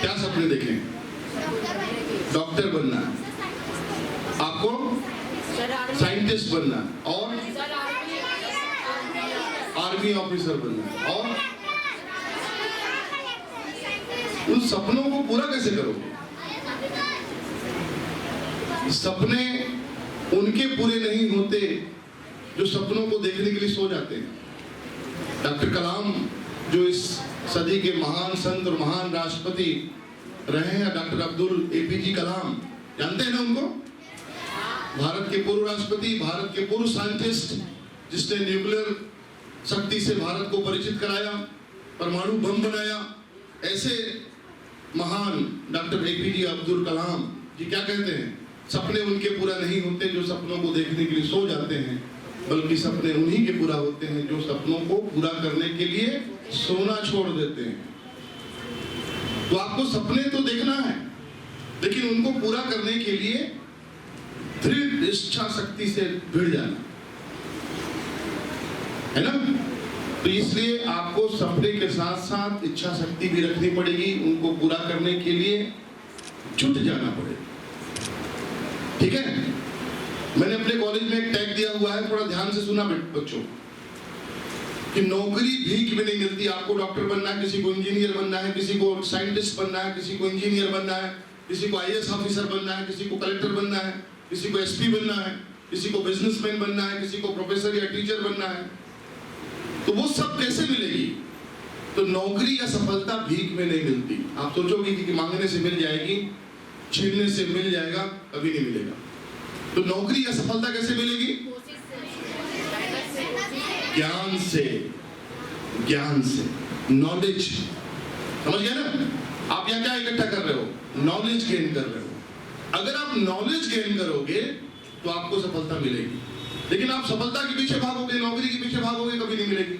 क्या सपने देखे? डॉक्टर बनना, आपको साइंटिस्ट बनना, और आर्मी ऑफिसर बनना, और उन सपनों को पूरा कैसे करोगे? सपने उनके पूरे नहीं होते जो सपनों को देखने के लिए सो जाते हैं। डॉक्टर कलाम जो इस सदी के महान संत और महान राष्ट्रपति रहे हैं, डॉक्टर अब्दुल APJ कलाम, जानते हैं ना उनको? भारत के पूर्व राष्ट्रपति, भारत के पूर्व साइंटिस्ट, जिसने न्यूक्लियर शक्ति से भारत को परिचित कराया, परमाणु बम बनाया। ऐसे महान डॉक्टर APJ अब्दुल कलाम जी क्या कहते हैं? सपने उनके पूरा नहीं होते जो सपनों को देखने के लिए सो जाते हैं, बल्कि सपने उन्हीं के पूरा होते हैं जो सपनों को पूरा करने के लिए सोना छोड़ देते हैं। तो आपको सपने तो देखना है, लेकिन उनको पूरा करने के लिए दृढ़ इच्छा शक्ति से भिड़ जाना है ना। तो इसलिए आपको सपने के साथ साथ इच्छा शक्ति भी रखनी पड़ेगी, उनको पूरा करने के लिए जुट जाना पड़ेगा। ठीक है? मैंने अपने कॉलेज में एक टैग दिया हुआ है, थोड़ा ध्यान से सुना बच्चों, कि नौकरी भीख में नहीं मिलती। आपको डॉक्टर बनना है, किसी को इंजीनियर बनना है, किसी को साइंटिस्ट बनना है, किसी को इंजीनियर बनना है, किसी को IAS ऑफिसर बनना है, किसी को कलेक्टर बनना है, किसी को SP बनना है, किसी को बिजनेसमैन बनना है, किसी को प्रोफेसर या टीचर बनना है। तो वो सब कैसे मिलेगी? तो नौकरी या सफलता भीख में नहीं मिलती। आप सोचोगे कि मांगने से मिल जाएगी, छीनने से मिल जाएगा, कभी नहीं मिलेगा। तो नौकरी या सफलता कैसे मिलेगी? ज्ञान से, ज्ञान से, नॉलेज। समझ गए ना? आप यहाँ क्या इकट्ठा कर रहे हो? नॉलेज गेन कर रहे हो। अगर आप नॉलेज गेन करोगे तो आपको सफलता मिलेगी। लेकिन आप सफलता के पीछे भागोगे, नौकरी के पीछे भागोगे, कभी नहीं मिलेगी।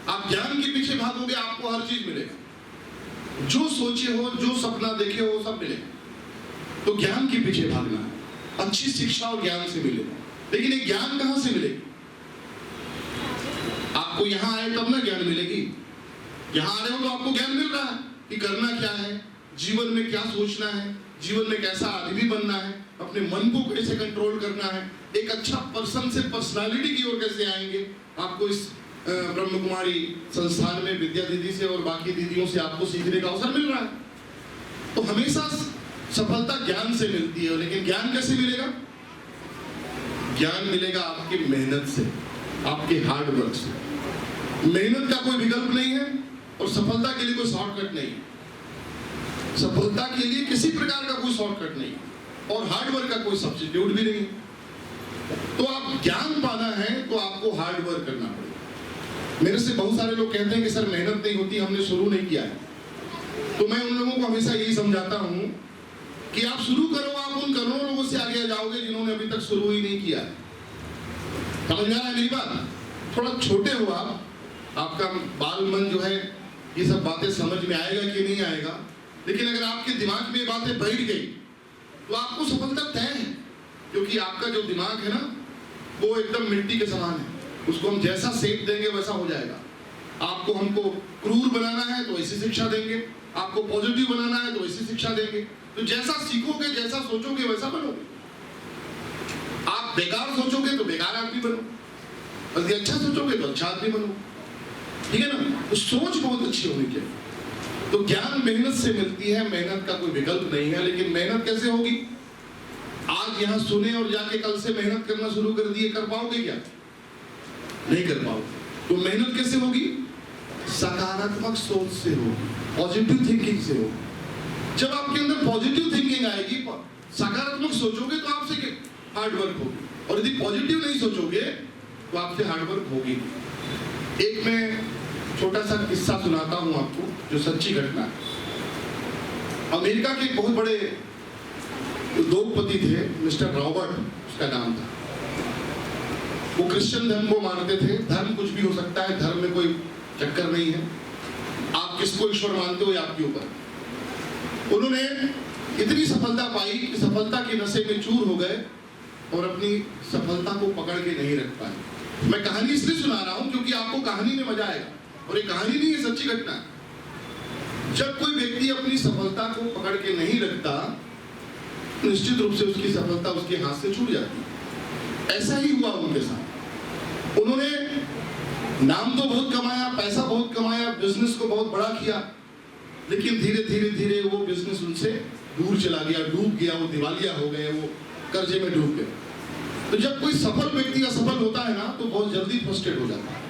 आप ज्ञान के पीछे भागोगे, आपको हर चीज मिलेगा। जो सोचे हो, जो सपना देखे हो, सब मिलेगा। तो ज्ञान के पीछे भागना है, अच्छी शिक्षा और ज्ञान से मिलेगा। लेकिन ये ज्ञान कहां से मिलेगी? आपको यहां आए तब ना ज्ञान मिलेगी। यहां आ रहे हो तो आपको ज्ञान मिल रहा है कि करना क्या है, जीवन में क्या सोचना है, जीवन में कैसा आदमी बनना है, अपने मन को कैसे कंट्रोल करना है, एक अच्छा पर्सन से पर्सनालिटी की ओर कैसे आएंगे। आपको इस ब्रह्म कुमारी संस्थान में विद्या दीदी से और बाकी दीदियों से आपको सीखने का अवसर मिल रहा है। तो हमेशा सफलता ज्ञान से मिलती है। लेकिन ज्ञान कैसे मिलेगा? ज्ञान मिलेगा आपकी मेहनत से, आपके हार्ड वर्क से। मेहनत का कोई विकल्प नहीं है और सफलता के लिए कोई शॉर्टकट नहीं है। सफलता के लिए किसी प्रकार का कोई शॉर्टकट नहीं है और हार्ड वर्क का कोई सब्स्टिट्यूट भी नहीं। तो आप ज्ञान पाना है तो आपको हार्ड वर्क करना पड़ेगा। मेरे से बहुत सारे लोग कहते हैं कि सर मेहनत नहीं होती, हमने शुरू नहीं किया है। तो मैं उन लोगों को हमेशा यही समझाता हूं कि आप शुरू करो, आप उन करोड़ों लोगों से आगे जाओगे जिन्होंने अभी तक शुरू ही नहीं किया है। समझ में आ रहा है मेरी बात? थोड़ा छोटे हो आप, आपका बाल मन जो है ये सब बातें समझ में आएगा कि नहीं आएगा, लेकिन अगर आपके दिमाग में ये बातें बैठ गई तो आपको सफलता तय है। क्योंकि आपका जो दिमाग है ना, वो एकदम मिट्टी के समान है। उसको हम जैसा शेप देंगे वैसा हो जाएगा। आपको हमको क्रूर बनाना है तो ऐसी शिक्षा देंगे, आपको पॉजिटिव बनाना है तो ऐसी शिक्षा देंगे। तो जैसा सीखोगे, जैसा सोचोगे वैसा बनोगे। आप बेकार सोचोगे तो बेकार आदमी बनो, और अच्छा सोचोगे तो अच्छा आदमी बनो। ठीक है ना? तो सोच बहुत अच्छी होनी चाहिए। तो ज्ञान मेहनत से मिलती है, मेहनत का कोई विकल्प नहीं है। लेकिन मेहनत कैसे होगी? आज यहाँ सुने और जाके कल से मेहनत करना शुरू कर दिए, कर पाओगे क्या? नहीं कर पाओगे। तो मेहनत कैसे होगी? सकारात्मक सोच से होगी, पॉजिटिव थिंकिंग से होगी। जब आपके अंदर पॉजिटिव थिंकिंग आएगी, सकारात्मक सोचोगे तो आपसे हार्ड वर्क होगी, और यदि पॉजिटिव नहीं सोचोगे तो आपसे हार्ड वर्क होगी। एक मैं छोटा सा किस्सा सुनाता हूं आपको, जो सच्ची घटना है। अमेरिका के एक बहुत बड़े उद्योगपति थे, मिस्टर रॉबर्ट उसका नाम था। वो क्रिश्चियन धर्म को मानते थे। धर्म कुछ भी हो सकता है, धर्म में कोई चक्कर नहीं है। आप किसको ईश्वर मानते हो ये आपके ऊपर। उन्होंने इतनी सफलता पाई कि सफलता के नशे में चूर हो गए और अपनी सफलता को पकड़ के नहीं रख पाए। मैं कहानी इसलिए सुना रहा हूं क्योंकि आपको कहानी में मजा आएगा, और ये कहानी नहीं है, सच्ची घटना। जब कोई व्यक्ति अपनी सफलता को पकड़ के नहीं रखता, निश्चित रूप से उसकी सफलता उसके हाथ से छूट जाती है। ऐसा ही हुआ उनके साथ। उन्होंने नाम तो बहुत कमाया, पैसा बहुत कमाया, बिजनेस को बहुत बड़ा किया, लेकिन धीरे धीरे धीरे वो बिजनेस उनसे दूर चला गया, डूब गया, वो दिवालिया हो गए, वो कर्जे में डूब गए। तो जब कोई सफल व्यक्ति असफल होता है ना, तो बहुत जल्दी फ्रस्ट्रेट हो जाता है।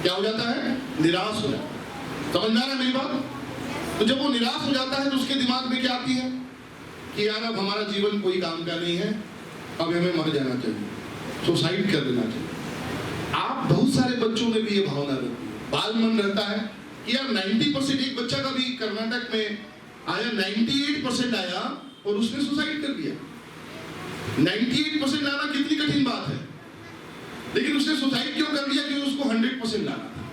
क्या हो जाता है? निराश हो जाता है। समझ में आ रहा है मेरी बात? तो जब वो निराश हो जाता है तो उसके दिमाग में क्या आती है कि यार अब हमारा जीवन कोई काम का नहीं है, अब हमें मर जाना चाहिए, सुसाइड कर देना चाहिए। आप बहुत सारे बच्चों में भी ये भावना रहती है, बाल मन रहता है कि यार 90%, एक बच्चा का भी कर्नाटक में आया 98% आया और उसने सुसाइड कर दिया। 98% लाना कितनी कठिन बात है, लेकिन उसने सुसाइड क्यों कर दिया? क्योंकि उसको 100% लाना था।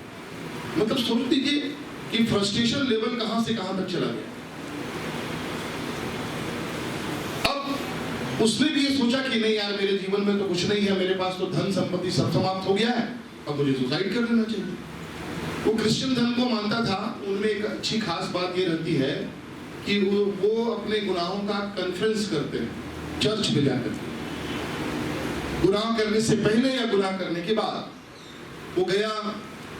मतलब सोच लीजिए कि फ्रस्ट्रेशन लेवल कहां से कहां तक चला गया। अब उसने भी ये सोचा कि नहीं यार, मेरे जीवन में तो कुछ नहीं है, मेरे पास तो धन संपत्ति सब समाप्त हो गया है, अब मुझे सुसाइड कर लेना चाहिए। वो क्रिश्चियन धर्म को मानता था। उनमें एक अच्छी खास बात ये रहती है कि वो अपने गुनाहों का कन्फ्रेंस करते हैं चर्च में जाकर। गुनाह करने से पहले या गुनाह करने के बाद वो गया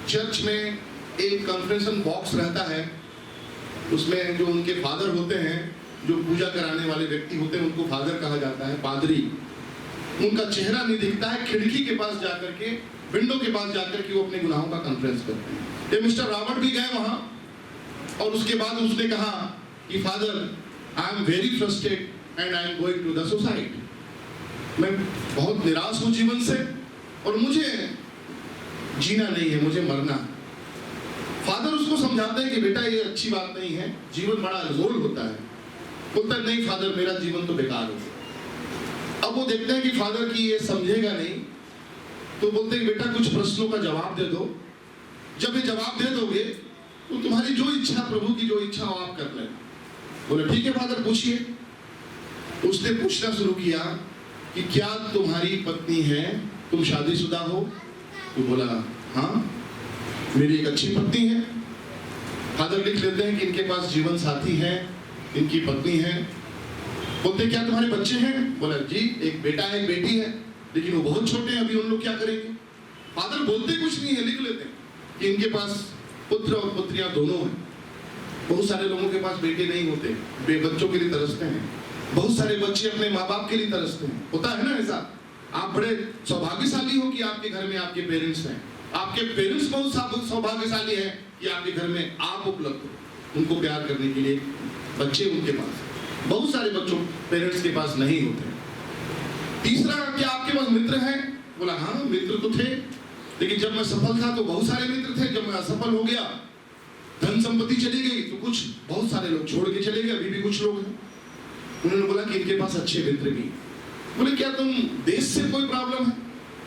चर्च में, एक कन्फ्रेंसन बॉक्स रहता है, उसमें जो उनके फादर होते हैं, जो पूजा कराने वाले व्यक्ति होते हैं, उनको फादर कहा जाता है, पादरी। उनका चेहरा नहीं दिखता है, खिड़की के पास जाकर के, विंडो के पास जाकर के वो अपने गुनाहों का कॉन्फ्रेंस करते हैं। ये मिस्टर रॉबर्ट भी गए वहां, और उसके बाद उसने कहा कि father, I am very frustrated and I am going to the suicide. मैं बहुत निराश हूं जीवन से और मुझे जीना नहीं है, मुझे मरना है। फादर उसको समझाते हैं कि बेटा ये अच्छी बात नहीं है, जीवन बड़ा अनमोल होता है। बोलता है नहीं फादर, मेरा जीवन तो बेकार हो गया। अब वो देखते हैं कि फादर की ये समझेगा नहीं, तो बोलते हैं बेटा कुछ प्रश्नों का जवाब दे दो, जब ये जवाब दे दोगे तो तुम्हारी जो इच्छा, प्रभु की जो इच्छा हो आप कर लेना। बोले ठीक है फादर, पूछिए। उसने पूछना शुरू किया कि क्या तुम्हारी पत्नी है, तुम शादीशुदा हो? तो बोला हाँ, मेरी एक अच्छी पत्नी है। फादर लिख लेते हैं कि इनके पास जीवन साथी है, इनकी पत्नी है। बोलते क्या तुम्हारे बच्चे हैं? बोला जी, एक बेटा है, एक बेटी है, लेकिन वो बहुत छोटे हैं, अभी उन लोग क्या करेंगे? फादर बोलते कुछ नहीं है, लिख लेते हैं कि इनके पास पुत्र और पुत्रियां दोनों हैं। बहुत सारे लोगों के पास बेटे नहीं होते, वे बच्चों के लिए तरसते हैं। बहुत सारे बच्चे अपने माँ बाप के लिए तरसते हैं। होता है ना ऐसा? आप बड़े सौभाग्यशाली हो कि आपके घर में आपके पेरेंट्स हैं। आपके पेरेंट्स बहुत सौभाग्यशाली हैं कि आपके घर में आप उपलब्ध हो उनको प्यार करने के लिए। बच्चे उनके पास, बहुत सारे बच्चों पेरेंट्स के पास नहीं होते। तीसरा, क्या आपके पास मित्र हैं? बोला हाँ, मित्र तो थे, लेकिन जब मैं सफल था तो बहुत सारे मित्र थे, जब मैं असफल हो गया, धन संपत्ति चली गई, तो कुछ बहुत सारे लोग छोड़ के चले गए, अभी भी कुछ लोग हैं। उन्होंने बोला कि इनके पास अच्छे मित्र भी। बोले क्या तुम देश से कोई प्रॉब्लम है?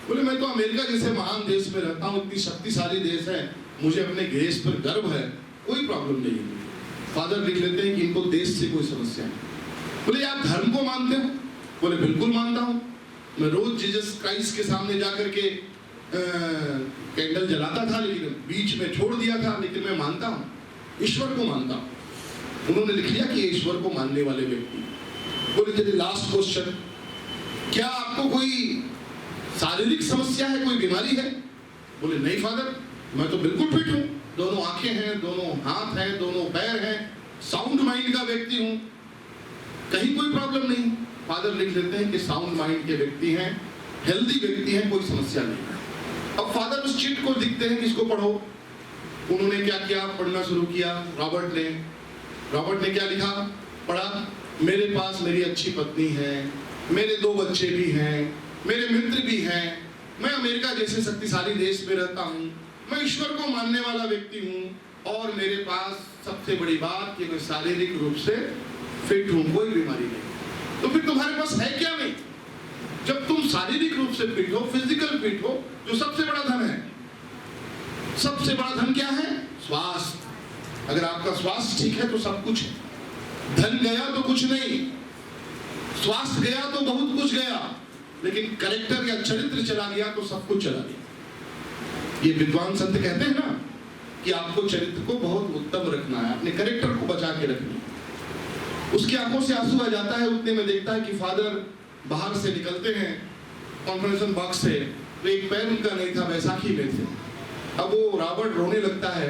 बोले मैं तो अमेरिका जैसे महान देश में रहता हूँ, इतनी शक्तिशाली देश है, मुझे अपने देश पर गर्व है, कोई प्रॉब्लम नहीं है। फादर लिख लेते हैं कि इनको देश से कोई समस्या नहीं। बोले आप धर्म को मानते हो? बोले बिल्कुल मानता हूँ, मैं रोज जीसस क्राइस्ट के सामने जाकर के कैंडल जलाता था, लेकिन बीच में छोड़ दिया था, लेकिन मैं मानता हूँ, ईश्वर को मानता हूँ। उन्होंने लिख लिया कि ईश्वर को मानने वाले व्यक्ति। बोले चलिए लास्ट क्वेश्चन, क्या आपको कोई शारीरिक समस्या है, कोई बीमारी है? बोले नहीं फादर, मैं तो बिल्कुल फिट हूँ, दोनों आंखें हैं, दोनों हाथ हैं, दोनों पैर हैं, साउंड माइंड का व्यक्ति हूँ, कहीं कोई प्रॉब्लम नहीं। फादर लिख लेते हैं कि साउंड माइंड के व्यक्ति हैं, हेल्दी व्यक्ति हैं, कोई समस्या नहीं है। अब फादर उस चिट को दिखते हैं कि इसको पढ़ो। उन्होंने क्या किया, पढ़ना शुरू किया। रॉबर्ट ने क्या लिखा, पढ़ा, मेरे पास मेरी अच्छी पत्नी है, मेरे 2 बच्चे भी हैं, मेरे मित्र भी हैं, मैं अमेरिका जैसे शक्तिशाली देश में रहता हूँ, मैं ईश्वर को मानने वाला व्यक्ति हूँ, और मेरे पास सबसे बड़ी बात कि मैं शारीरिक रूप से फिट हूँ, कोई बीमारी नहीं। तो फिर तुम्हारे पास है क्या नहीं? जब तुम शारीरिक रूप से फिट हो, फिजिकल फिट हो, जो सबसे बड़ा धन है, सबसे बड़ा धन क्या है? स्वास्थ्य। अगर आपका स्वास्थ्य ठीक है तो सब कुछ है। धन गया तो कुछ नहीं, स्वास्थ्य गया तो बहुत कुछ गया, लेकिन कैरेक्टर या चरित्र चला गया तो सब कुछ चला गया। ये विद्वान संत कहते हैं ना कि आपको चरित्र को बहुत उत्तम रखना है, अपने कैरेक्टर को बचा के रखना है। उसकी आंखों से आंसू आ जाता है, उतने में देखता है कि फादर बाहर से निकलते हैं कॉन्फ्रेंस बॉक्स से, तो एक पैर उनका नहीं था, बैसाखी में थे। अब वो रॉबर्ट रोने लगता है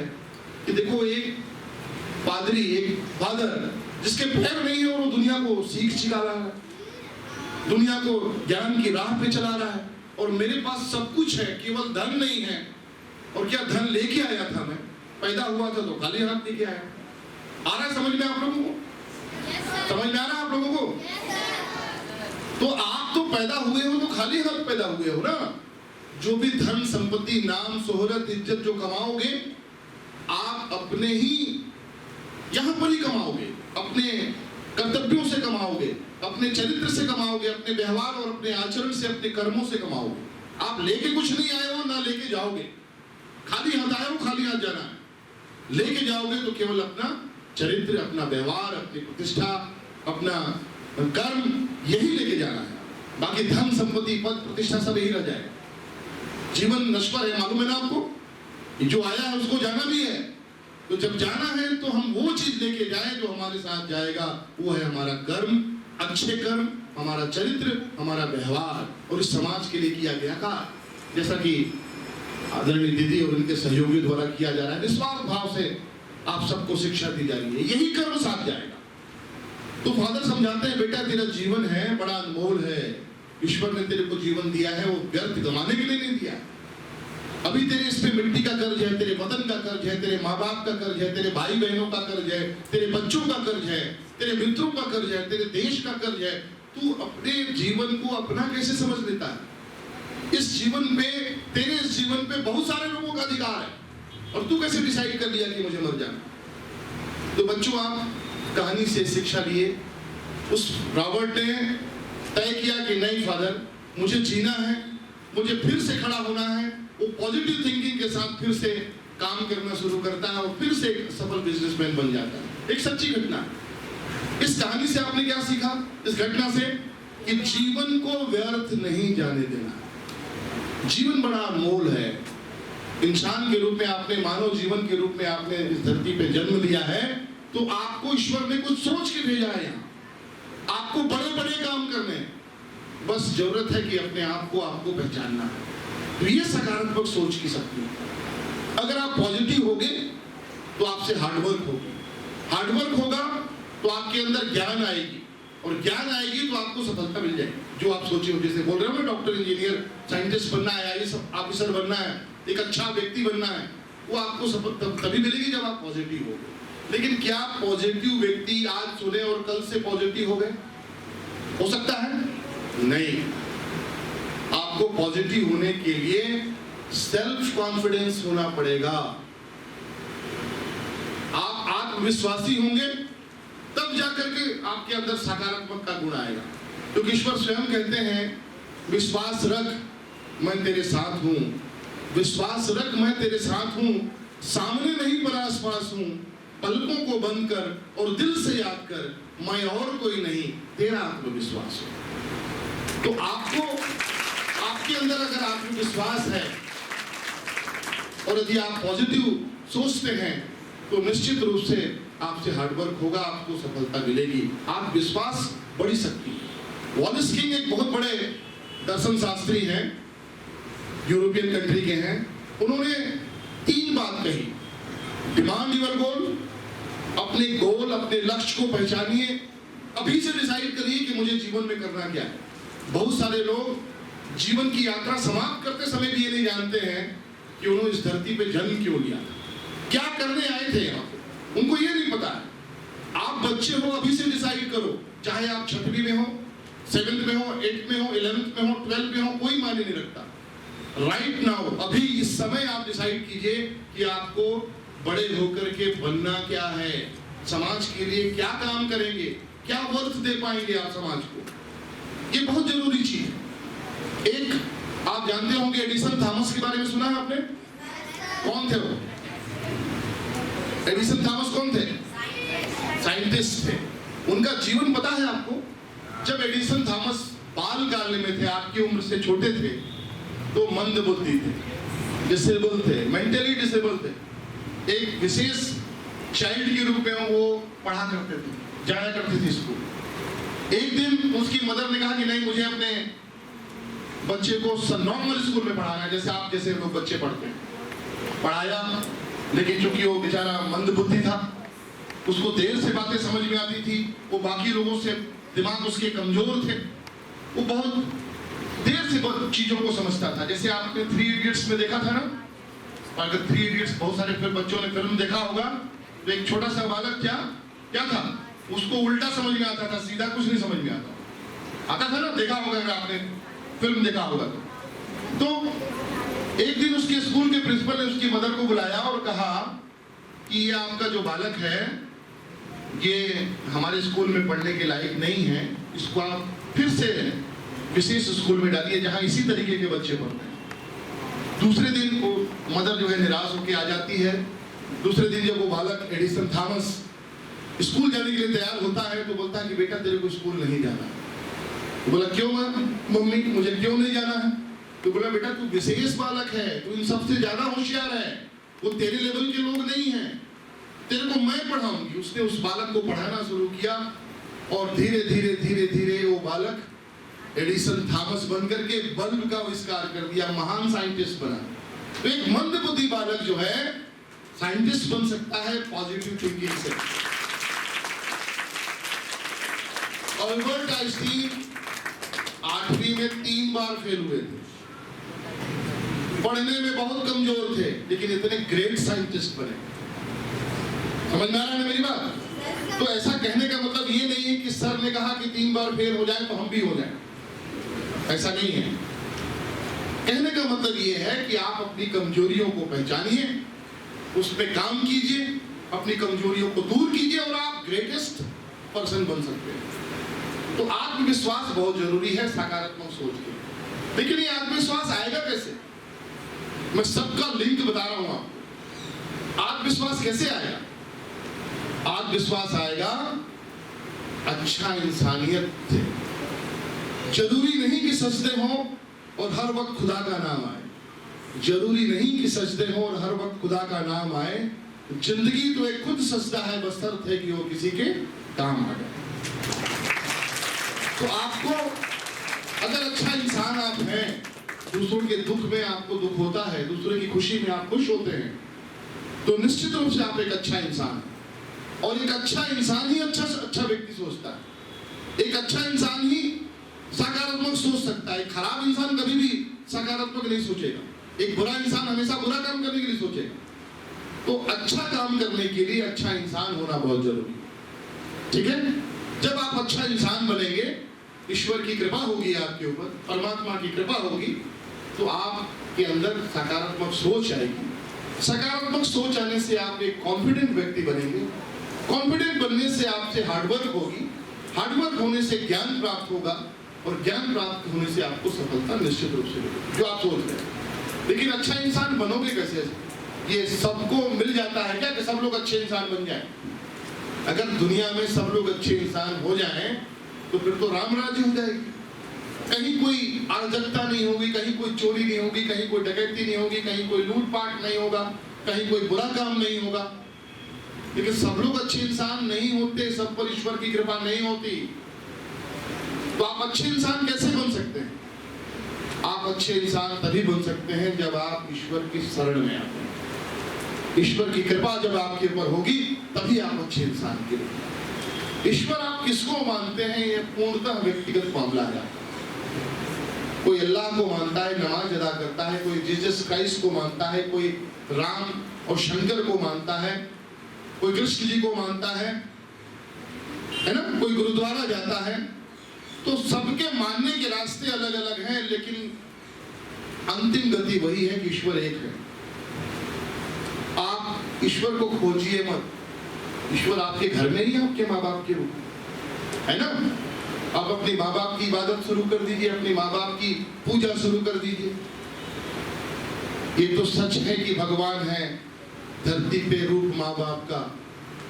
कि देखो एक पादरी, एक फादर जिसके पैर नहीं है और वो दुनिया को सीख सिखा रहा है, दुनिया को ज्ञान की राह पे चला रहा है, और मेरे पास सब कुछ है, केवल धन नहीं है। और क्या धन लेके आया था मैं? पैदा हुआ था तो खाली हाथ लेके आया। आ रहा है समझ में आप लोगों को? समझ में आ रहा है आप लोगों को? तो आप तो पैदा हुए हो तो खाली हाथ पैदा हुए हो ना। जो भी धन संपत्ति नाम शोहरत इज्जत जो कमाओगे, आप अपने ही यहां पर ही कमाओगे, अपने कर्तव्यों से कमाओगे, अपने चरित्र से कमाओगे, अपने व्यवहार और अपने आचरण से, अपने कर्मों से कमाओगे। आप लेके कुछ नहीं आए हो, ना लेके जाओगे। खाली हाथ आए हो, खाली हाथ जाना है। लेके जाओगे तो केवल अपना चरित्र, अपना व्यवहार, अपनी प्रतिष्ठा, अपना कर्म, यही लेके जाना है। बाकी धन संपत्ति पद प्रतिष्ठा सब यही रह जाएगा। जीवन नश्वर है, मालूम है ना आपको? जो आया है उसको जाना भी है। तो जब जाना है तो हम वो चीज लेके जाएं जो हमारे साथ जाएगा। वो है हमारा कर्म, अच्छे कर्म, हमारा चरित्र, हमारा व्यवहार, और इस समाज के लिए किया गया कार्य, जैसा कि आदरणीय दीदी और उनके सहयोगियों द्वारा किया जा रहा है। निस्वार्थ भाव से आप सबको शिक्षा दी जा रही है, यही कर्म साथ जाएगा। तो फादर समझाते हैं, बेटा तेरा जीवन है बड़ा अनमोल है, ईश्वर ने तेरे को जीवन दिया है, वो व्यर्थ गंवाने के लिए नहीं दिया। अभी तेरे इस पे मिट्टी का कर्ज है, तेरे वतन का कर्ज है, तेरे माँ बाप का कर्ज है, तेरे भाई बहनों का कर्ज है, तेरे बच्चों का कर्ज है, तेरे मित्रों का कर्ज है, तेरे देश का कर्ज है। तू अपने जीवन को अपना कैसे समझ लेता है? इस जीवन पे, तेरे इस जीवन पे बहुत सारे लोगों का अधिकार है, और तू कैसे डिसाइड कर लिया कि मुझे मर जाना? तो बच्चों, आप कहानी से शिक्षा लिए। उस रॉबर्ट ने तय किया कि नहीं फादर, मुझे जीना है, मुझे फिर से खड़ा होना है। वो पॉजिटिव थिंकिंग के साथ फिर से काम करना शुरू करता है और फिर से एक सफल बिजनेसमैन बन जाता है। एक सच्ची घटना। इस कहानी से आपने क्या सीखा? इस घटना से कि जीवन को व्यर्थ नहीं जाने देना। जीवन बड़ा अनमोल है। इंसान के रूप में आपने, मानव जीवन के रूप में आपने इस धरती पे जन्म लिया है, तो आपको ईश्वर ने कुछ सोच के भेजा है यहाँ। आपको बड़े बड़े काम करने हैं, बस जरूरत है कि अपने आप को आपको पहचानना है। तो ये सकारात्मक सोच की शक्ति है। अगर आप पॉजिटिव होगे तो आपसे हार्डवर्क होगी, हार्डवर्क होगा तो आपके अंदर ज्ञान आएगी, और ज्ञान आएगी तो आपको सफलता मिल जाएगी। जो आप सोचे हो, जैसे बोल रहे हो ना, डॉक्टर, इंजीनियर, साइंटिस्ट बनना है, आईएएस ऑफिसर बनना है, एक अच्छा व्यक्ति बनना है, वो आपको सफलता तभी मिलेगी जब आप पॉजिटिव होगे। लेकिन क्या पॉजिटिव व्यक्ति आज सुने और कल से पॉजिटिव हो गए? हो सकता है? नहीं। आपको पॉजिटिव होने के लिए सेल्फ कॉन्फिडेंस होना पड़ेगा। आप आत्मविश्वासी होंगे तब जाकर के आपके अंदर सकारात्मक का गुण आएगा। क्योंकि ईश्वर स्वयं कहते हैं, विश्वास रख मैं तेरे साथ हूं, विश्वास रख मैं तेरे साथ हूं, सामने नहीं पर आसपास हूं, पलकों को बंद कर और दिल से याद कर, मैं और कोई नहीं, तेरा आत्मविश्वास हो। तो आपको, आपके अंदर अगर आत्मविश्वास है और यदि आप पॉजिटिव सोचते हैं तो निश्चित रूप से आपसे हार्डवर्क होगा, आपको सफलता मिलेगी। आत्मविश्वास बड़ी शक्ति है। वॉलेस किंग एक बहुत बड़े दर्शन शास्त्री हैं, यूरोपियन कंट्री के हैं। उन्होंने 3 बात कही। डिमांड योर गोल, अपने गोल, अपने लक्ष्य को पहचानिए, अभी से डिसाइड करिए कि मुझे जीवन में करना क्या है। बहुत सारे लोग जीवन की यात्रा समाप्त करते समय भी ये नहीं जानते हैं कि उन्होंने इस धरती पे जन्म क्यों लिया, क्या करने आए थे यहाँ पे, उनको ये नहीं पता है। आप बच्चे हो, अभी से डिसाइड करो, चाहे आप 6वीं में हो, 7th में हो, 8th में हो, 11th में हो, 12th में हो, कोई मायने नहीं रखता। राइट नाउ, अभी इस समय आप डिसाइड कीजिए कि आपको बड़े होकर के बनना क्या है, समाज के लिए क्या काम करेंगे, क्या वर्थ दे पाएंगे आप समाज को। ये बहुत जरूरी चीज है। एक आप जानते होंगे एडिसन थॉमस के बारे में सुना है आपने? कौन थे वो? एडिसन थॉमस कौन थे? साइंटिस्ट थे। उनका जीवन पता है आपको? जब एडिसन थॉमस बाल काल में थे, आपकी उम्र से छोटे थे, तो मंद बुद्धि थे, डिसेबल थे, मेंटली डिसेबल थे। एक विशेष चाइल्ड के रूप में वो पढ़ा करते थे, जाया करते थे स्कूल। एक दिन उसकी मदर ने कहा कि नहीं, मुझे अपने बच्चे को नॉर्मल स्कूल में पढ़ाना है, जैसे आप जैसे लोग बच्चे पढ़ते हैं। पढ़ाया, लेकिन चूंकि वो बेचारा मंदबुद्धि था, उसको देर से बातें समझ में आती थी, वो बाकी लोगों से दिमाग उसके कमजोर थे, वो बहुत देर से चीजों को समझता था। जैसे आपने 3 इडियट्स में देखा था ना, अगर 3 इडियट्स बहुत सारे बच्चों ने फिल्म देखा होगा, तो एक छोटा सा बालक क्या था, उसको उल्टा समझ में आता था, सीधा कुछ नहीं समझ में आता था ना, देखा होगा अगर आपने फिल्म देखा होगा तो। एक दिन उसके स्कूल के प्रिंसिपल ने उसकी मदर को बुलाया और कहा कि ये आपका जो बालक है ये हमारे स्कूल में पढ़ने के लायक नहीं है, इसको आप फिर से विशेष स्कूल में डालिए जहां इसी तरीके के बच्चे पढ़ते हैं। दूसरे दिन वो मदर जो है निराश होकर आ जाती है। दूसरे दिन जब वो बालक एडिसन थॉमस स्कूल जाने के लिए तैयार होता है तो बोलता है कि बेटा तेरे को स्कूल नहीं जाना। तो बोला क्यों मम्मी, मुझे क्यों नहीं जाना है? तो बोला बेटा तू विशेष बालक है, तू इन सबसे ज्यादा होशियार है, वो तेरे लेवल के लोग नहीं हैं, तेरे को मैं पढ़ाऊंगी। उसने उस बालक को पढ़ाना शुरू किया और धीरे धीरे धीरे धीरे वो बालक एडिसन थॉमस बनकर के बल्ब का आविष्कार कर दिया, महान साइंटिस्ट बना। तो एक मंदबुद्धि बालक जो है साइंटिस्ट बन सकता है पॉजिटिव थिंकिंग से। अल्बर्ट आइंस्टीन 8वीं में 3 बार फेल हुए थे, पढ़ने में बहुत कमजोर थे, लेकिन इतने ग्रेट साइंटिस्ट बने। समझ में आ रहा है मेरी बात? तो ऐसा कहने का मतलब ये नहीं है कि सर ने कहा कि 3 बार फेल हो जाए तो हम भी हो जाए, ऐसा नहीं है। कहने का मतलब ये है कि आप अपनी कमजोरियों को पहचानिए, उस पर काम कीजिए, अपनी कमजोरियों को दूर कीजिए और आप ग्रेटेस्ट पर्सन बन सकते हैं। तो आत्मविश्वास बहुत जरूरी है सकारात्मक सोच के। लेकिन ये आत्मविश्वास आएगा कैसे? मैं सबका लिंक बता रहा हूं आपको। आत्मविश्वास कैसे आएगा? आत्मविश्वास आएगा अच्छा इंसानियत से। जरूरी नहीं कि सजदे हो और हर वक्त खुदा का नाम आए, जरूरी नहीं कि सजदे हो और हर वक्त खुदा का नाम आए। जिंदगी तो एक खुद सजदा है, बशर्त है कि वो किसी के काम आ जाए। तो आपको अगर अच्छा इंसान आप हैं, दूसरों के दुख में आपको दुख होता है, दूसरों की खुशी में आप खुश होते हैं, तो निश्चित रूप से आप एक अच्छा इंसान हैं। और एक अच्छा इंसान ही अच्छा व्यक्ति सोचता है। एक अच्छा इंसान ही सकारात्मक सोच सकता है। खराब इंसान कभी भी सकारात्मक नहीं सोचेगा। एक बुरा इंसान हमेशा बुरा काम करने के लिए सोचेगा। तो अच्छा काम करने के लिए अच्छा इंसान होना बहुत जरूरी है। ठीक है? जब आप अच्छा इंसान बनेंगे, ईश्वर की कृपा होगी आपके ऊपर, परमात्मा की कृपा होगी, तो आपके अंदर सकारात्मक सोच आएगी। सकारात्मक सोच आने से आप एक कॉन्फिडेंट व्यक्ति बनेंगे। कॉन्फिडेंट बनने से आपसे हार्डवर्क होगी, हार्डवर्क होने से ज्ञान प्राप्त होगा, और ज्ञान प्राप्त होने से आपको सफलता निश्चित रूप से मिलेगी, जो आप सोच रहे हैं। लेकिन अच्छा इंसान बनोगे कैसे? ये सबको मिल जाता है क्या कि सब लोग अच्छे इंसान बन जाएं? अगर दुनिया में सब लोग अच्छे इंसान हो जाएं तो फिर तो राम राज्य हो जाएगी। कहीं कोई अराजकता नहीं होगी, कहीं कोई चोरी नहीं होगी, कहीं कोई डकैती नहीं होगी, कहीं कोई लूटपाट नहीं होगा, कहीं कोई बुरा काम नहीं होगा। लेकिन सब लोग अच्छे इंसान नहीं होते, सब पर ईश्वर की कृपा नहीं होती। तो आप अच्छे इंसान कैसे बन सकते हैं? आप अच्छे इंसान तभी बन सकते हैं जब आप ईश्वर की शरण में आते हैं। ईश्वर की कृपा जब आपके ऊपर होगी तभी आप अच्छे इंसान के लिए। ईश्वर आप किसको मानते हैं यह पूर्णतः व्यक्तिगत मामला है। कोई अल्लाह को मानता है, नमाज अदा करता है, कोई जीसस क्राइस्ट को मानता है, कोई राम और शंकर को मानता है, कोई कृष्ण जी को मानता है ना, कोई गुरुद्वारा जाता है। तो सबके मानने के रास्ते अलग अलग हैं, लेकिन अंतिम गति वही है कि ईश्वर एक है। आप ईश्वर को खोजिए मत, ईश्वर आपके घर में ही आपके माँ बाप के रूप है ना। आप अपने माँ बाप की इबादत शुरू कर दीजिए, अपने माँ बाप की पूजा शुरू कर दीजिए। ये तो सच है कि भगवान है धरती पे रूप माँ बाप का,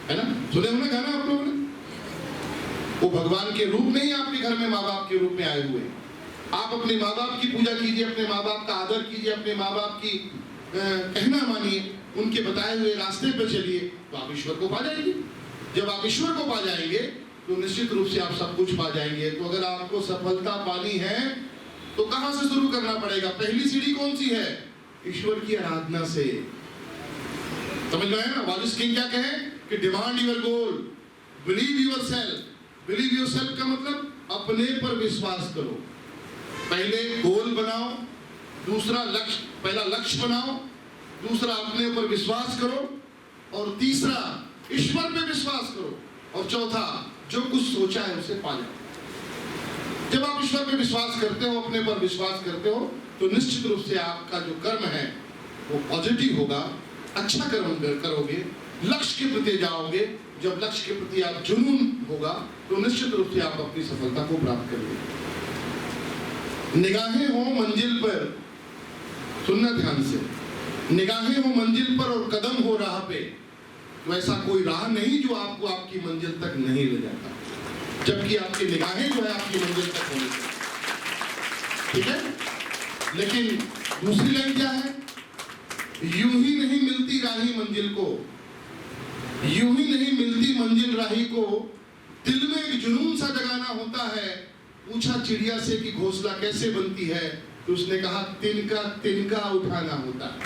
है ना। सुने हो ना गाना आप लोगों ने? वो भगवान के रूप नहीं आपके घर में माँ बाप के रूप में आए हुए। आप अपने माँ बाप की पूजा कीजिए, अपने माँ बाप का आदर कीजिए, अपने माँ बाप की कहना मानिए, उनके बताए हुए रास्ते पर चलिए तो आप ईश्वर को पा जाएंगे। जब आप ईश्वर को पा जाएंगे तो निश्चित रूप से आप सब कुछ पा जाएंगे। तो अगर आपको सफलता पानी है तो कहां से शुरू करना पड़ेगा? पहली सीढ़ी कौन सी है? ईश्वर की आराधना से। समझ में आया ना? वालिस किंग क्या कहे कि demand your goal, believe yourself. Believe yourself का मतलब अपने पर विश्वास करो। पहले गोल बनाओ, दूसरा लक्ष्य, पहला लक्ष्य बनाओ, दूसरा अपने ऊपर विश्वास करो, और तीसरा ईश्वर पे विश्वास करो, और चौथा जो कुछ सोचा है उसे पा जाओ। जब आप ईश्वर पे विश्वास करते हो, अपने पर विश्वास करते हो, तो निश्चित रूप से आपका जो कर्म है वो पॉजिटिव होगा, अच्छा कर्म करोगे, लक्ष्य के प्रति जाओगे। जब लक्ष्य के प्रति आप जुनून होगा तो निश्चित रूप से आप अपनी सफलता को प्राप्त करोगे। निगाहें हो मंजिल पर, सुनना ध्यान से, निगाहें हो मंजिल पर और कदम हो राह पे, तो ऐसा कोई राह नहीं जो आपको आपकी मंजिल तक नहीं ले जाता, जबकि आपकी निगाहें जो है आपकी मंजिल तक होनी चाहिए। ठीक है? लेकिन दूसरी लाइन क्या है? यूं ही नहीं मिलती राही मंजिल को, यूं ही नहीं मिलती मंजिल राही को, दिल में एक जुनून सा जगाना होता है। पूछा चिड़िया से कि घोंसला कैसे बनती है, तो उसने कहा तिनका तिनका उठाना होता है।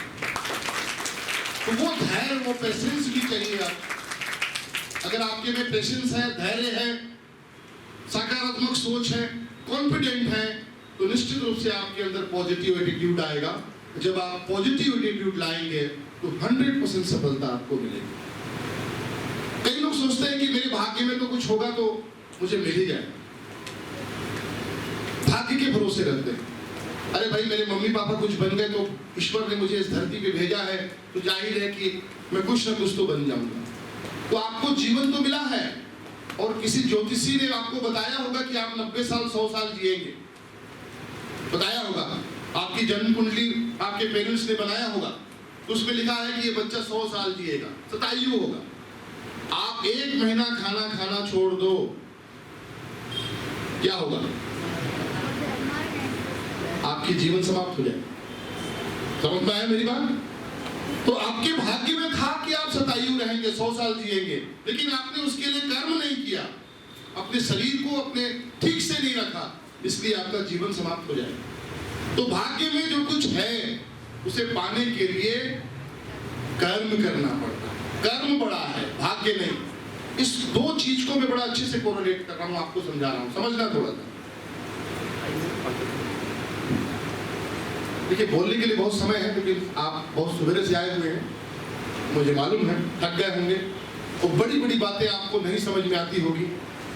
तो वो धैर्य, वो पेशेंस भी चाहिए। आप अगर आपके में पेशेंस है, धैर्य है, सकारात्मक सोच है, कॉन्फिडेंट है, तो निश्चित रूप से आपके अंदर पॉजिटिव एटीट्यूड आएगा। जब आप पॉजिटिव एटीट्यूड लाएंगे तो 100% सफलता आपको मिलेगी। कई लोग सोचते हैं कि मेरे भाग्य में तो कुछ होगा तो मुझे मिल ही जाए, भाग्य के भरोसे रहते हैं। अरे भाई मेरे मम्मी पापा कुछ बन गए तो ईश्वर ने मुझे इस धरती पे भेजा है, तो जाहिर है कि मैं कुछ ना कुछ तो बन जाऊंगा। तो आपको जीवन तो मिला है, और किसी ज्योतिषी ने आपको बताया होगा कि आप 90 साल 100 साल जिएंगे, बताया होगा। आपकी जन्म कुंडली आपके पेरेंट्स ने बनाया होगा, तो उसमें लिखा है कि ये बच्चा 100 साल जिएगा, शतायु होगा। आप 1 महीना खाना खाना छोड़ दो, क्या होगा? आपकी जीवन समाप्त हो जाए। समझ में आया मेरी बात? तो आपके भाग्य में था कि आप शतायु रहेंगे, 100 साल जिएंगे, लेकिन आपने उसके लिए कर्म नहीं किया, अपने शरीर को अपने ठीक से नहीं रखा, इसलिए आपका जीवन समाप्त हो जाए। तो भाग्य में जो कुछ है उसे पाने के लिए कर्म करना पड़ता है। कर्म बड़ा है, भाग्य नहीं। इस दो चीज को मैं बड़ा अच्छे से कोरिलेट कर रहा हूं, आपको समझा रहा हूं, समझना थोड़ा सा। देखिए बोलने के लिए बहुत समय है, लेकिन आप बहुत सवेरे से आए हुए हैं, मुझे मालूम है थक गए होंगे, और बड़ी बड़ी बातें आपको नहीं समझ में आती होगी,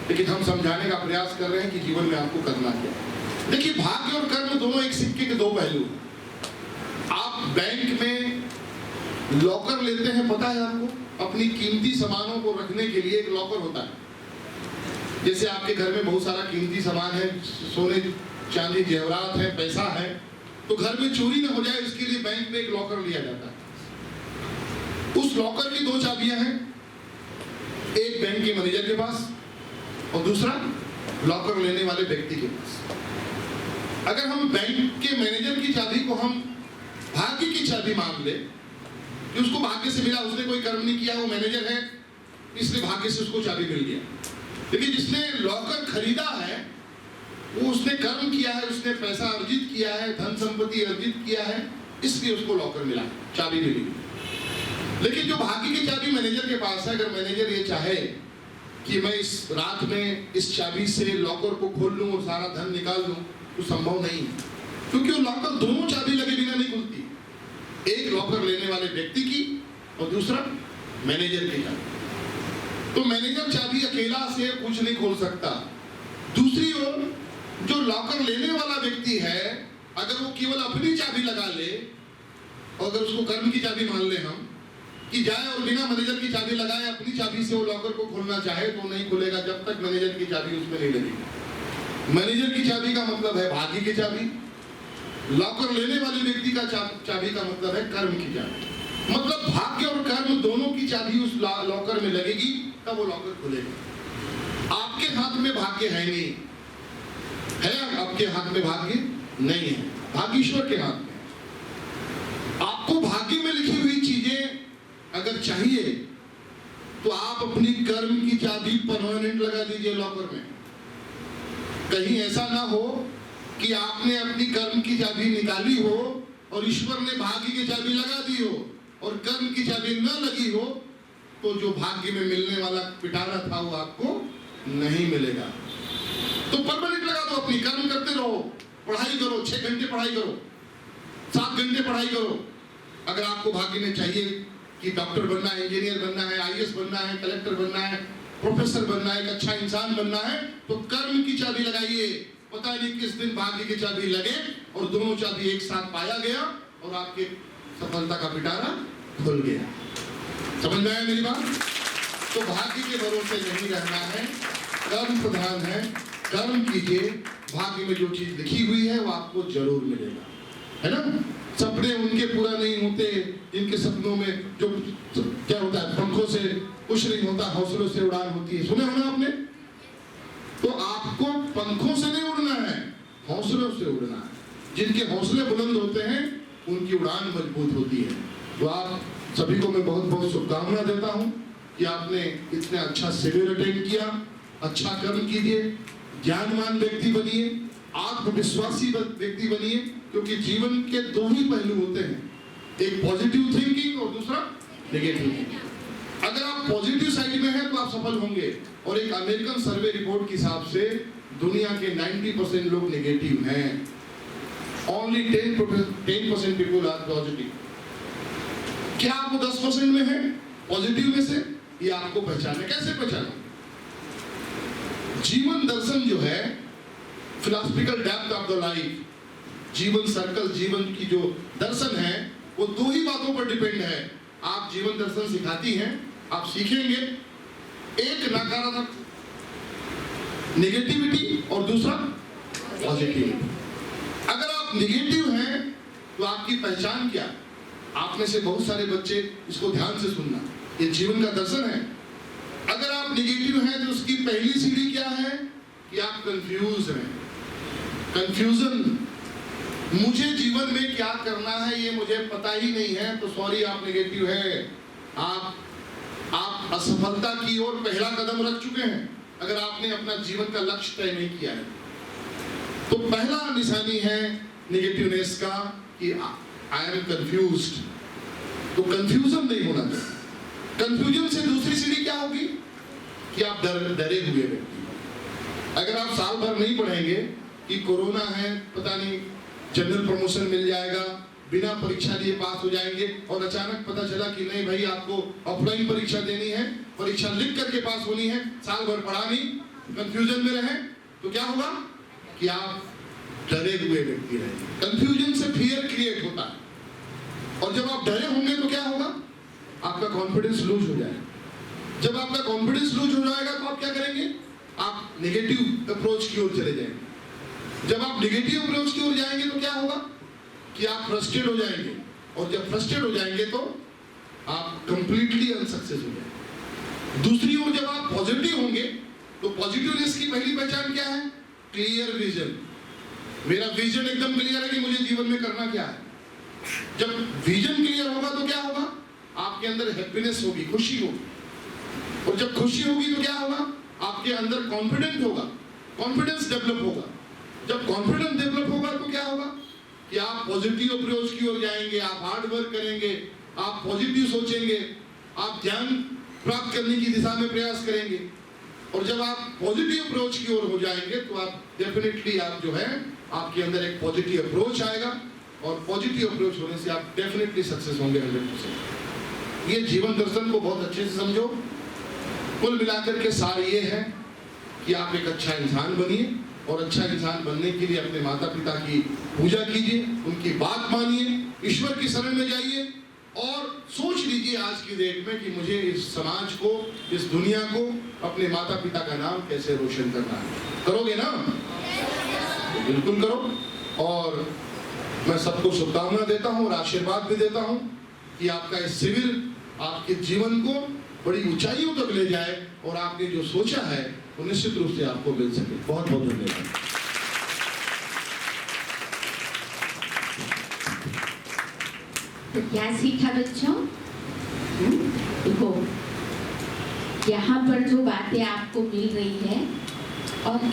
लेकिन हम समझाने का प्रयास कर रहे हैं कि जीवन में आपको करना क्या है। देखिए भाग्य और कर्म दोनों एक सिक्के के दो पहलू हैं। आप बैंक में लॉकर लेते हैं, पता है आपको? अपनी कीमती सामानों को रखने के लिए एक लॉकर होता है। जैसे आपके घर में बहुत सारा कीमती सामान है, सोने चांदी जेवरात है, पैसा है, तो घर में चोरी न हो जाए इसके लिए बैंक में एक लॉकर लिया जाता है। उस लॉकर की 2 चाबियां हैं, एक बैंक के मैनेजर के पास और दूसरा लॉकर लेने वाले व्यक्ति के पास। अगर हम बैंक के मैनेजर की चाबी को हम भाग्य की चाबी मान ले, कि उसको भाग्य से मिला, उसने कोई कर्म नहीं किया, वो मैनेजर है इसलिए भाग्य से उसको चाबी मिल गया। लेकिन जिसने लॉकर खरीदा है वो उसने कर्म किया है, उसने पैसा अर्जित किया है, धन संपत्ति अर्जित किया है, इसलिए उसको लॉकर मिला, चाबी मिली। लेकिन जो भाग्य की चाबी मैनेजर के पास है, अगर मैनेजर ये चाहे कि मैं इस रात में इस चाबी से लॉकर को खोल लूं और सारा धन निकाल लूं, तो संभव नहीं है, क्योंकि वो लॉकर दोनों चाबी लगे बिना नहीं खुलती। एक लॉकर लेने वाले व्यक्ति की और दूसरा मैनेजर की चाबी। तो मैनेजर चाबी अकेला से कुछ नहीं खोल सकता। दूसरी ओर जो लॉकर लेने वाला व्यक्ति है, अगर वो केवल अपनी चाबी लगा ले, और अगर उसको कर्म की चाबी मान ले हम, कि जाए और बिना मैनेजर की चाबी लगाए अपनी चाबी से वो लॉकर को खोलना चाहे, तो नहीं खुलेगा जब तक मैनेजर की चाबी उसमें नहीं लगेगी। मैनेजर की चाबी का मतलब है भाग्य की चाबी, लॉकर लेने वाले व्यक्ति का चाबी का मतलब है कर्म की चाबी। मतलब भाग्य और कर्म दोनों की चाबी उस लॉकर में लगेगी, तब वो लॉकर खुलेगा। आपके हाथ में भाग्य है नहीं है, आपके हाथ में भाग्य नहीं है, भाग्य ईश्वर के हाथ में। आप आपको भाग्य में लिखी हुई चीजें अगर चाहिए तो आप अपनी कर्म की चाबी परमानेंट लगा दीजिए लॉकर में। कहीं ऐसा ना हो कि आपने अपनी कर्म की चाबी निकाली हो और ईश्वर ने भाग्य की चाबी लगा दी हो और कर्म की चाबी न लगी हो, तो जो भाग्य में मिलने वाला पिटारा था वो आपको नहीं मिलेगा। तो परमानेंट लगा दो, अपनी कर्म करते रहो, पढ़ाई करो, 6 घंटे पढ़ाई करो, 7 घंटे पढ़ाई करो। अगर आपको भाग्य में चाहिए कि डॉक्टर बनना है, इंजीनियर बनना है, आईएएस बनना है, कलेक्टर बनना है, प्रोफेसर बनना है, एक अच्छा इंसान बनना है, तो कर्म की चाबी लगाइए। पता नहीं किस दिन भाग्य की चाबी लगे और दोनों चाबी एक साथ पाया गया और आपके सफलता का पिटारा खुल गया। समझ में आया मेरी बात? तो भाग्य के भरोसे नहीं रहना है, कर्म प्रधान है। कर्म कीजिए, भाग्य में जो चीज लिखी हुई है वो आपको जरूर मिलेगा, है ना। सपने उनके पूरा नहीं होते जिनके सपनों में जो क्या होता है, पंखों से कुछ नहीं होता, हौसलों से उड़ान होती है। सुने होना आपने? तो आपको पंखों से नहीं उड़ना है, हौसलों से उड़ना है। जिनके हौसले बुलंद होते हैं उनकी उड़ान मजबूत होती है। तो आप सभी को मैं बहुत बहुत शुभकामना देता हूं कि आपने इतना अच्छा शिविर अटेंड किया। अच्छा कर्म कीजिए, ज्ञानवान व्यक्ति बनिए, आत्मविश्वासी व्यक्ति बनिए, क्योंकि जीवन के 2 ही पहलू होते हैं, एक पॉजिटिव थिंकिंग और दूसरा नेगेटिव थिंकिंग। अगर आप पॉजिटिव साइड में हैं तो आप सफल होंगे। और एक अमेरिकन सर्वे रिपोर्ट के हिसाब से दुनिया के 90% लोग नेगेटिव हैं, ओनली 10% पीपल आर पॉजिटिव। क्या आप 10% में है पॉजिटिव में से? ये आपको पहचाने। कैसे पहचाने? जीवन दर्शन जो है, philosophical depth of the life, जीवन सर्कल, जीवन की जो दर्शन है वो 2 ही बातों पर डिपेंड है। आप जीवन दर्शन सिखाती हैं, आप सीखेंगे, एक नकारात्मक नेगेटिविटी और दूसरा पॉजिटिविटी। अगर आप नेगेटिव हैं तो आपकी पहचान क्या? आप में से बहुत सारे बच्चे इसको ध्यान से सुनना, ये जीवन का दर्शन है। अगर आप नेगेटिव हैं तो उसकी पहली सीढ़ी क्या है कि आप कंफ्यूज हैं। कंफ्यूजन, मुझे जीवन में क्या करना है ये मुझे पता ही नहीं है, तो सॉरी, आप नेगेटिव है। आप असफलता की ओर पहला कदम रख चुके हैं अगर आपने अपना जीवन का लक्ष्य तय नहीं किया है। तो पहला निशानी है नेगेटिवनेस का कि आई एम कंफ्यूज्ड। तो कंफ्यूजन नहीं होना चाहिए। कंफ्यूजन से दूसरी सीढ़ी क्या होगी कि आप डरे हुए व्यक्ति। अगर आप साल भर नहीं पढ़ेंगे कि कोरोना है, पता नहीं जनरल प्रमोशन मिल जाएगा, बिना परीक्षा दिए पास हो जाएंगे, और अचानक पता चला कि नहीं भाई आपको ऑफलाइन परीक्षा देनी है, परीक्षा लिख करके पास होनी है, साल भर पढ़ा नहीं, कंफ्यूजन में रहे, तो क्या होगा कि आप डरे हुए व्यक्ति रहेंगे। कंफ्यूजन से फियर क्रिएट होता है, और जब आप डरे होंगे तो क्या होगा? आपका कॉन्फिडेंस लूज हो जाएगा। जब आपका कॉन्फिडेंस लूज हो जाएगा तो आप क्या करेंगे? आप नेगेटिव अप्रोच की ओर चले जाएंगे। जब आप नेगेटिव अप्रोच की ओर जाएंगे तो क्या होगा कि आप फ्रस्ट्रेट हो जाएंगे, और जब फ्रस्ट्रेट हो जाएंगे तो आप कंप्लीटली अनसक्सेस हो जाएंगे। दूसरी ओर जब आप पॉजिटिव होंगे तो पॉजिटिवनेस की पहली पहचान क्या है? Clear vision. मेरा विजन एकदम क्लियर है कि मुझे जीवन में करना क्या है। जब विजन क्लियर होगा तो क्या होगा? आपके अंदर हैप्पीनेस होगी, खुशी होगी, और जब खुशी होगी तो क्या होगा? आपके अंदर कॉन्फिडेंट होगा, कॉन्फिडेंस डेवलप होगा। जब कॉन्फिडेंस डेवलप होगा तो क्या होगा कि आप पॉजिटिव अप्रोच की ओर जाएंगे, आप हार्ड वर्क करेंगे, आप पॉजिटिव सोचेंगे, आप ज्ञान प्राप्त करने की दिशा में प्रयास करेंगे। और जब आप पॉजिटिव अप्रोच की ओर हो जाएंगे तो आप डेफिनेटली आप जो है आपके अंदर एक पॉजिटिव अप्रोच आएगा, और पॉजिटिव अप्रोच होने से आप डेफिनेटली सक्सेस होंगे 100%। ये जीवन दर्शन को बहुत अच्छे से समझो। कुल मिलाकर के सार ये है कि आप एक अच्छा इंसान बनिए, और अच्छा इंसान बनने के लिए अपने माता पिता की पूजा कीजिए, उनकी बात मानिए, ईश्वर की शरण में जाइए, और सोच लीजिए आज की डेट में कि मुझे इस समाज को, इस दुनिया को, अपने माता पिता का नाम कैसे रोशन करना है। करोगे ना? बिल्कुल करो। और मैं सबको शुभकामना देता हूँ और आशीर्वाद भी देता हूँ कि आपका इस शिविर आपके जीवन को बड़ी ऊंचाइयों तक ले जाए, और आपने जो सोचा है वो निश्चित रूप से आपको मिल सके। बहुत बहुत धन्यवाद। तो क्या सीखा बच्चों? देखो, यहाँ पर जो बातें आपको मिल रही है और